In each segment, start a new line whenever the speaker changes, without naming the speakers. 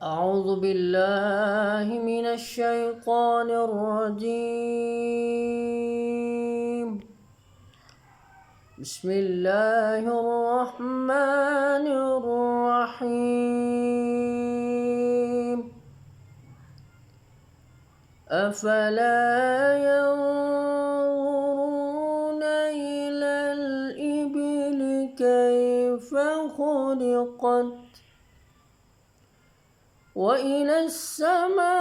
أعوذ بالله من الشيطان الرجيم. بسم الله الرحمن الرحيم. أفلا ينظرون إلى الإبل كيف خلقت وإلى السماء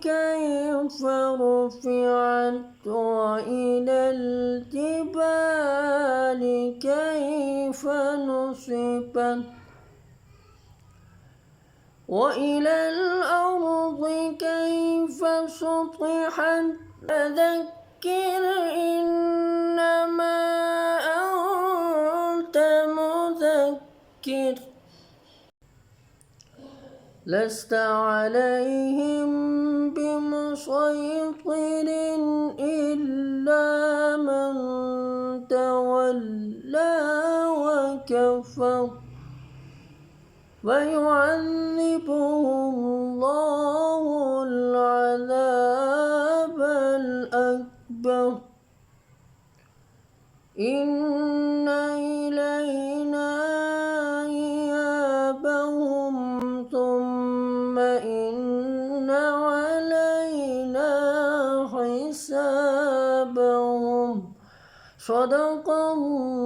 كيف رفعت وإلى الجبال كيف نصبت وإلى الأرض كيف سطحت فذكر إنما أنت مذكر لست عليهم بمسيطر إلا من تولى وكفر فيعذبه الله العذاب الأكبر إن إلينا إيابهم ثم إن علينا حسابهم. صدق الله.